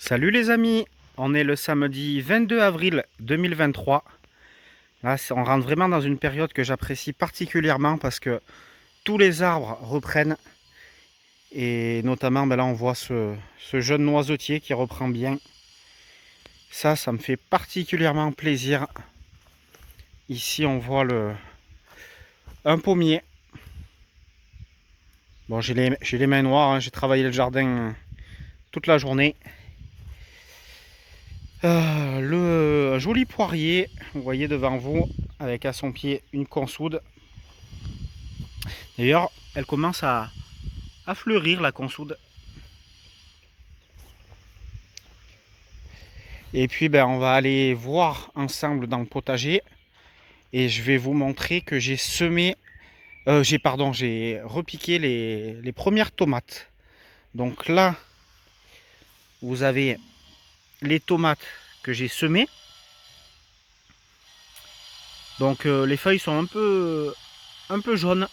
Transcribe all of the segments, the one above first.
Salut les amis, on est le samedi 22 avril 2023. Là, on rentre vraiment dans une période que j'apprécie particulièrement parce que tous les arbres reprennent. Et notamment, là, on voit ce jeune noisetier qui reprend bien. Ça me fait particulièrement plaisir. Ici, on voit un pommier. Bon, j'ai les mains noires, hein, j'ai travaillé le jardin toute la journée. Le joli poirier, vous voyez devant vous, avec à son pied une consoude. D'ailleurs, elle commence à fleurir la consoude. Et puis on va aller voir ensemble dans le potager. Et je vais vous montrer que j'ai semé, j'ai repiqué les premières tomates. Donc là, vous avez les tomates que j'ai semées. Donc les feuilles sont un peu jaunes.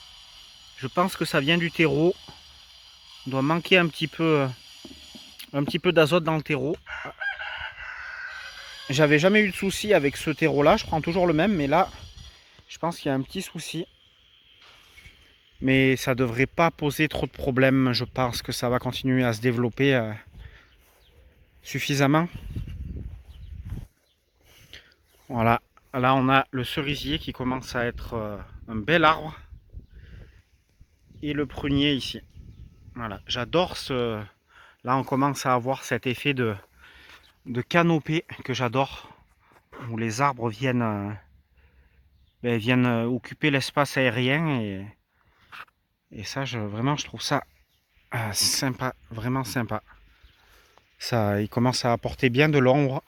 Je pense que ça vient du terreau. Il doit manquer un petit peu d'azote dans le terreau. J'avais jamais eu de souci avec ce terreau là, je prends toujours le même, mais là je pense qu'il y a un petit souci. Mais ça devrait pas poser trop de problèmes, je pense que ça va continuer à se développer suffisamment. Voilà, là on a le cerisier qui commence à être un bel arbre. Et le prunier ici. Voilà, j'adore ce... Là on commence à avoir cet effet de canopée que j'adore. Où les arbres viennent occuper l'espace aérien. Et ça, vraiment, je trouve ça sympa, vraiment sympa. Ça, ils commencent à apporter bien de l'ombre.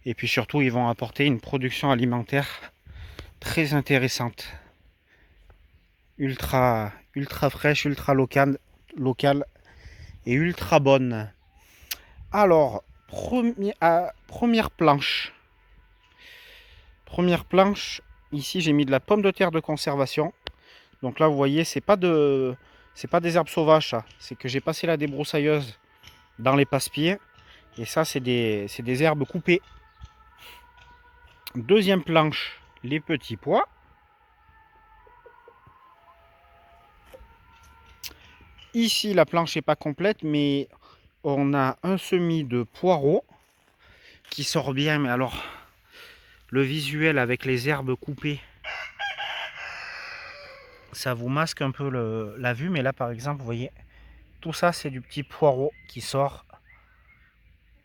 Et puis surtout, ils vont apporter une production alimentaire très intéressante. Ultra fraîche, ultra locale et ultra bonne. Alors, première planche. Première planche, ici j'ai mis de la pomme de terre de conservation. Donc là, vous voyez, c'est pas des herbes sauvages, ça. C'est que j'ai passé la débroussailleuse dans les passe-pieds. Et ça, c'est des herbes coupées. Deuxième planche, les petits pois. Ici, la planche n'est pas complète, mais on a un semis de poireaux qui sort bien. Mais alors, le visuel avec les herbes coupées, ça vous masque un peu la vue. Mais là, par exemple, vous voyez, tout ça, c'est du petit poireau qui sort.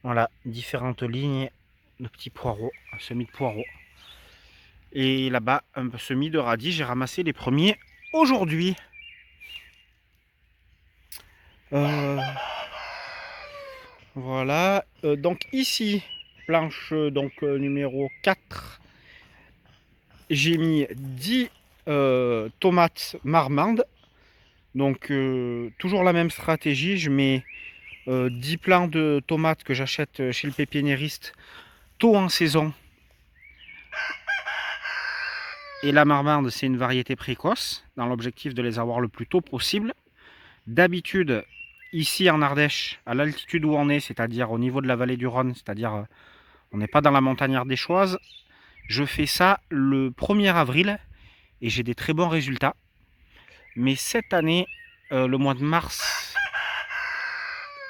Voilà, différentes lignes de petits poireaux, un semis de poireaux. Et là-bas, un semis de radis. J'ai ramassé les premiers aujourd'hui. Voilà. Donc ici, planche numéro 4. J'ai mis 10 tomates marmandes. Donc toujours la même stratégie. Je mets 10 plants de tomates que j'achète chez le pépiniériste tôt en saison. Et la marmande, c'est une variété précoce, dans l'objectif de les avoir le plus tôt possible. D'habitude, ici en Ardèche, à l'altitude où on est, c'est-à-dire au niveau de la vallée du Rhône, c'est-à-dire on n'est pas dans la montagne ardéchoise, je fais ça le 1er avril et j'ai des très bons résultats. Mais cette année, le mois de mars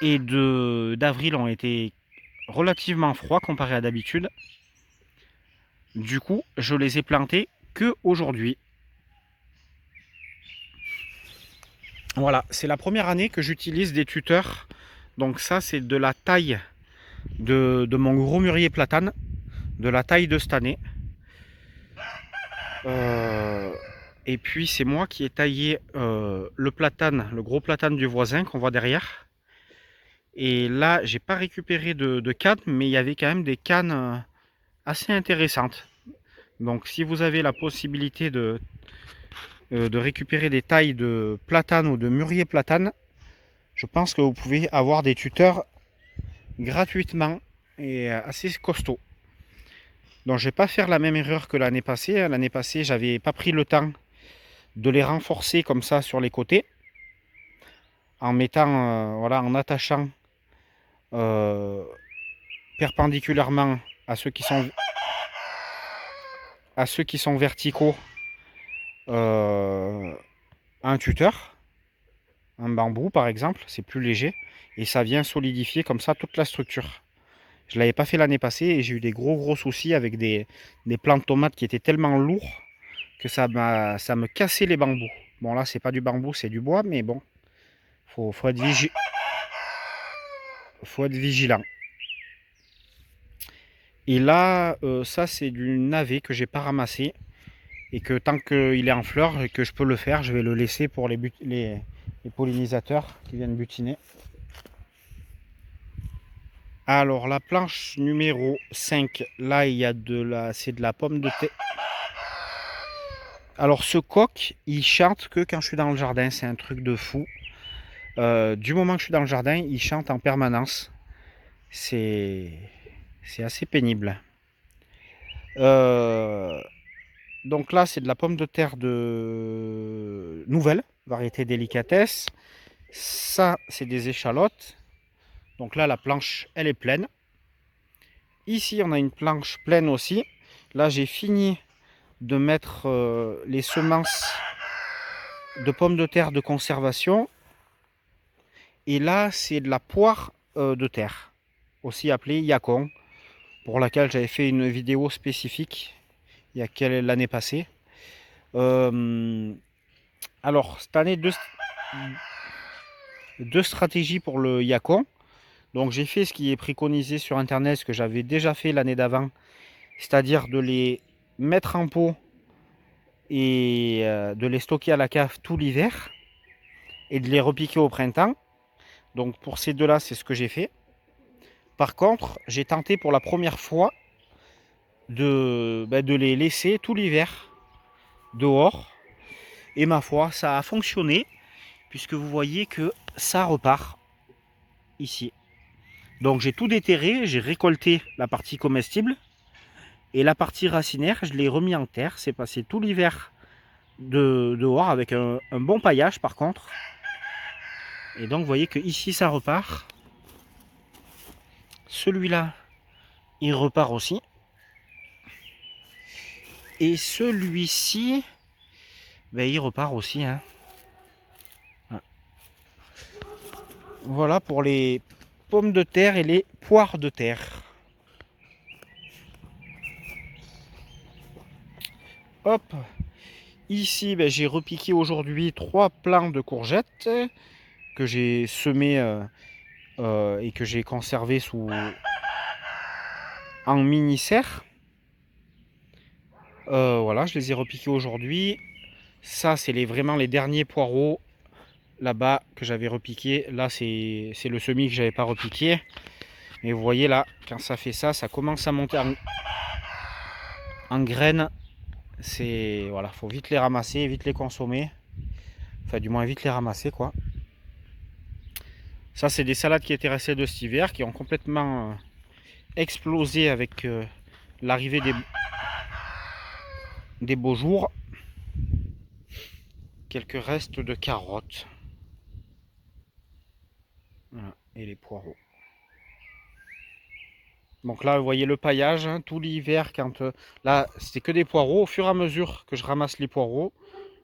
et d'avril ont été relativement froids comparé à d'habitude. Du coup, je les ai plantés que aujourd'hui. Voilà, c'est la première année que j'utilise des tuteurs. Donc ça, c'est de la taille de mon gros mûrier platane, de la taille de cette année. Et puis c'est moi qui ai taillé le platane, le gros platane du voisin qu'on voit derrière. Et là, j'ai pas récupéré de cannes, mais il y avait quand même des cannes assez intéressantes. Donc si vous avez la possibilité de récupérer des tailles de platane ou de mûrier platane, je pense que vous pouvez avoir des tuteurs gratuitement et assez costauds. Donc je vais pas faire la même erreur que l'année passée. L'année passée, j'avais pas pris le temps de les renforcer comme ça sur les côtés, en mettant, voilà, en attachant perpendiculairement à ceux qui sont verticaux, un tuteur, un bambou par exemple, c'est plus léger et ça vient solidifier comme ça toute la structure. Je ne l'avais pas fait l'année passée et j'ai eu des gros soucis avec des plants de tomates qui étaient tellement lourds que ça me cassait les bambous. Bon là c'est pas du bambou, c'est du bois, mais bon, faut être faut être vigilant. Et là, ça c'est du navet que j'ai pas ramassé et que tant qu'il est en fleurs et que je peux le faire, je vais le laisser pour les pollinisateurs qui viennent butiner. Alors la planche numéro 5, là il y a c'est de la pomme de terre. Alors ce coq, il chante que quand je suis dans le jardin, c'est un truc de fou. Du moment que je suis dans le jardin, il chante en permanence. C'est assez pénible. Donc là, c'est de la pomme de terre de nouvelle, variété délicatesse. Ça, c'est des échalotes. Donc là, la planche, elle est pleine. Ici, on a une planche pleine aussi. Là, j'ai fini de mettre les semences de pommes de terre de conservation. Et là, c'est de la poire de terre, aussi appelée yacon, pour laquelle j'avais fait une vidéo spécifique il y a l'année passée. Alors, cette année, deux stratégies pour le yacon. Donc, j'ai fait ce qui est préconisé sur Internet, ce que j'avais déjà fait l'année d'avant, c'est-à-dire de les mettre en pot et de les stocker à la cave tout l'hiver et de les repiquer au printemps. Donc, pour ces deux-là, c'est ce que j'ai fait. Par contre, j'ai tenté pour la première fois de les laisser tout l'hiver dehors. Et ma foi, ça a fonctionné, puisque vous voyez que ça repart ici. Donc j'ai tout déterré, j'ai récolté la partie comestible, et la partie racinaire, je l'ai remis en terre. C'est passé tout l'hiver dehors avec un bon paillage par contre. Et donc vous voyez que ici ça repart. Celui-là, il repart aussi. Et celui-ci, il repart aussi. Hein. Voilà pour les pommes de terre et les poires de terre. Hop. Ici, j'ai repiqué aujourd'hui 3 plants de courgettes que j'ai semés et que j'ai conservés en mini-serre. Voilà, je les ai repiqués aujourd'hui. Ça, c'est vraiment les derniers poireaux là-bas que j'avais repiqué. Là, c'est le semis que j'avais pas repiqué. Mais vous voyez là, quand ça fait ça, ça commence à monter en graines. C'est voilà, faut vite les ramasser, vite les consommer. Enfin, du moins vite les ramasser quoi. Ça, c'est des salades qui étaient restées de cet hiver, qui ont complètement explosé avec l'arrivée des beaux jours. Quelques restes de carottes. Voilà, et les poireaux. Donc là, vous voyez le paillage, hein, tout l'hiver, quand là, c'était que des poireaux. Au fur et à mesure que je ramasse les poireaux,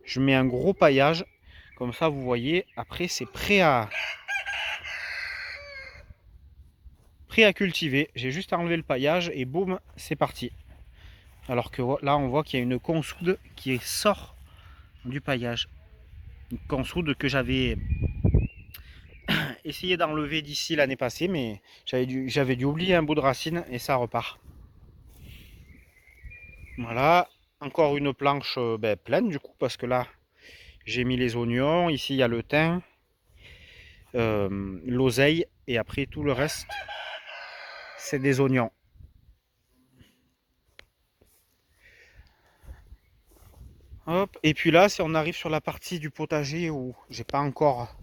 je mets un gros paillage. Comme ça, vous voyez, après, c'est prêt à cultiver. J'ai juste enlevé le paillage et boum, c'est parti. Alors que là, on voit qu'il y a une consoude qui sort du paillage. Une consoude que j'avais essayé d'enlever d'ici l'année passée, mais j'avais dû oublier un bout de racine et ça repart. Voilà, encore une planche pleine du coup, parce que là, j'ai mis les oignons. Ici, il y a le thym, l'oseille, et après tout le reste, c'est des oignons. Hop. Et puis là, si on arrive sur la partie du potager où j'ai pas encore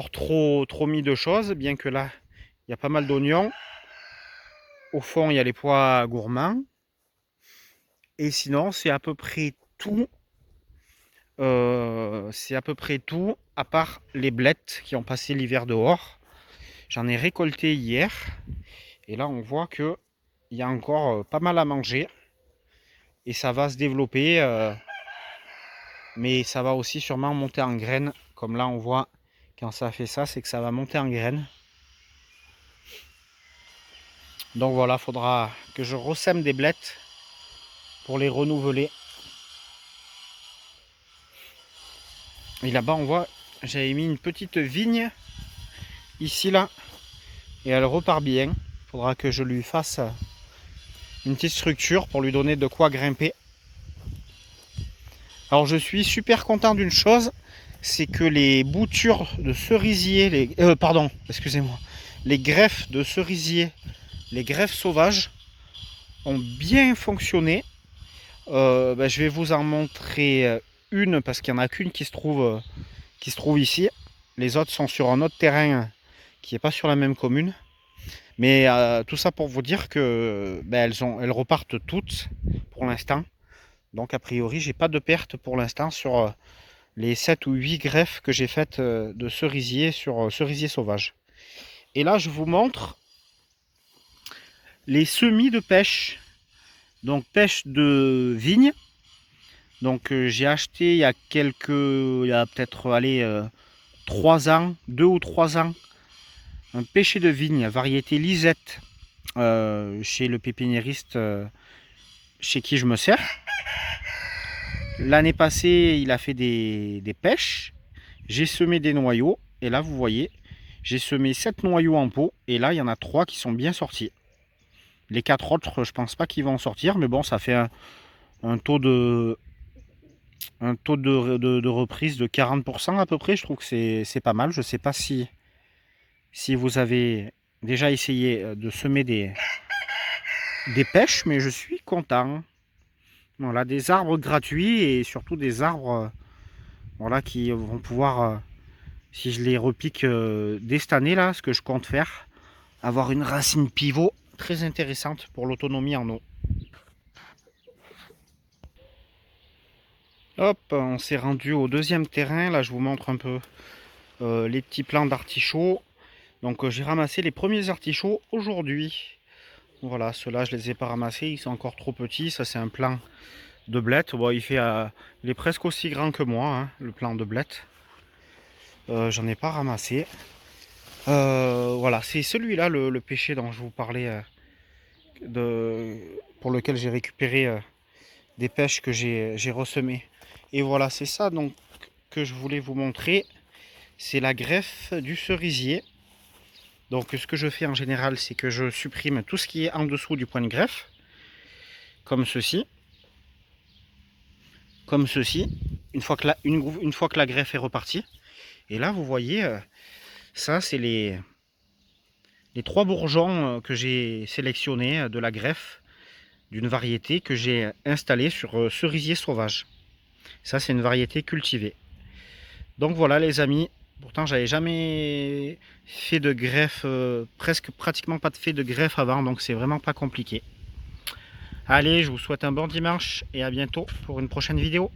trop mis de choses, bien que là, il y a pas mal d'oignons. Au fond, il y a les pois gourmands. Et sinon, c'est à peu près tout. À part les blettes qui ont passé l'hiver dehors. J'en ai récolté hier. Et là, on voit que il y a encore pas mal à manger. Et ça va se développer. Mais ça va aussi sûrement monter en graines. Comme là, on voit, quand ça fait ça, c'est que ça va monter en graines. Donc voilà, il faudra que je ressème des blettes pour les renouveler. Et là-bas, on voit, j'avais mis une petite vigne ici, là. Et elle repart bien. Il faudra que je lui fasse une petite structure pour lui donner de quoi grimper. Alors je suis super content d'une chose, c'est que les boutures de cerisier, pardon, excusez-moi, les greffes de cerisier, les greffes sauvages ont bien fonctionné. Je vais vous en montrer une parce qu'il n'y en a qu'une qui se trouve ici. Les autres sont sur un autre terrain qui n'est pas sur la même commune. Mais tout ça pour vous dire que elles repartent toutes pour l'instant. Donc a priori, j'ai pas de perte pour l'instant sur les 7 ou 8 greffes que j'ai faites de cerisier sur cerisier sauvage. Et là, je vous montre les semis de pêche. Donc pêche de vigne. Donc j'ai acheté il y a peut-être 3 ans, 2 ou 3 ans, un pêcher de vigne variété Lisette chez le pépiniériste chez qui je me sers. L'année passée, il a fait des pêches. J'ai semé des noyaux. Et là, vous voyez, j'ai semé 7 noyaux en pot. Et là, il y en a 3 qui sont bien sortis. Les 4 autres, je pense pas qu'ils vont en sortir. Mais bon, ça fait un taux de reprise de 40% à peu près. Je trouve que c'est pas mal. Je sais pas si vous avez déjà essayé de semer des pêches. Mais je suis content. Voilà, des arbres gratuits et surtout des arbres voilà, qui vont pouvoir, si je les repique dès cette année, là, ce que je compte faire, avoir une racine pivot très intéressante pour l'autonomie en eau. Hop, on s'est rendu au deuxième terrain. Là, je vous montre un peu les petits plants d'artichauts. Donc, j'ai ramassé les premiers artichauts aujourd'hui. Voilà, ceux-là, je les ai pas ramassés. Ils sont encore trop petits. Ça, c'est un plant de blettes. Bon, il est presque aussi grand que moi, hein, le plant de blettes. J'en ai pas ramassé. Voilà, c'est celui-là le pêcher dont je vous parlais, pour lequel j'ai récupéré des pêches que j'ai ressemées. Et voilà, c'est ça donc que je voulais vous montrer. C'est la greffe du cerisier. Donc ce que je fais en général, c'est que je supprime tout ce qui est en dessous du point de greffe, comme ceci. Comme ceci, une fois que la greffe est repartie. Et là, vous voyez, ça, c'est les 3 bourgeons que j'ai sélectionnés de la greffe d'une variété que j'ai installée sur cerisier sauvage. Ça, c'est une variété cultivée. Donc voilà, les amis. Pourtant, j'avais jamais fait de greffe, pratiquement pas fait de greffe avant, donc c'est vraiment pas compliqué. Allez, je vous souhaite un bon dimanche et à bientôt pour une prochaine vidéo.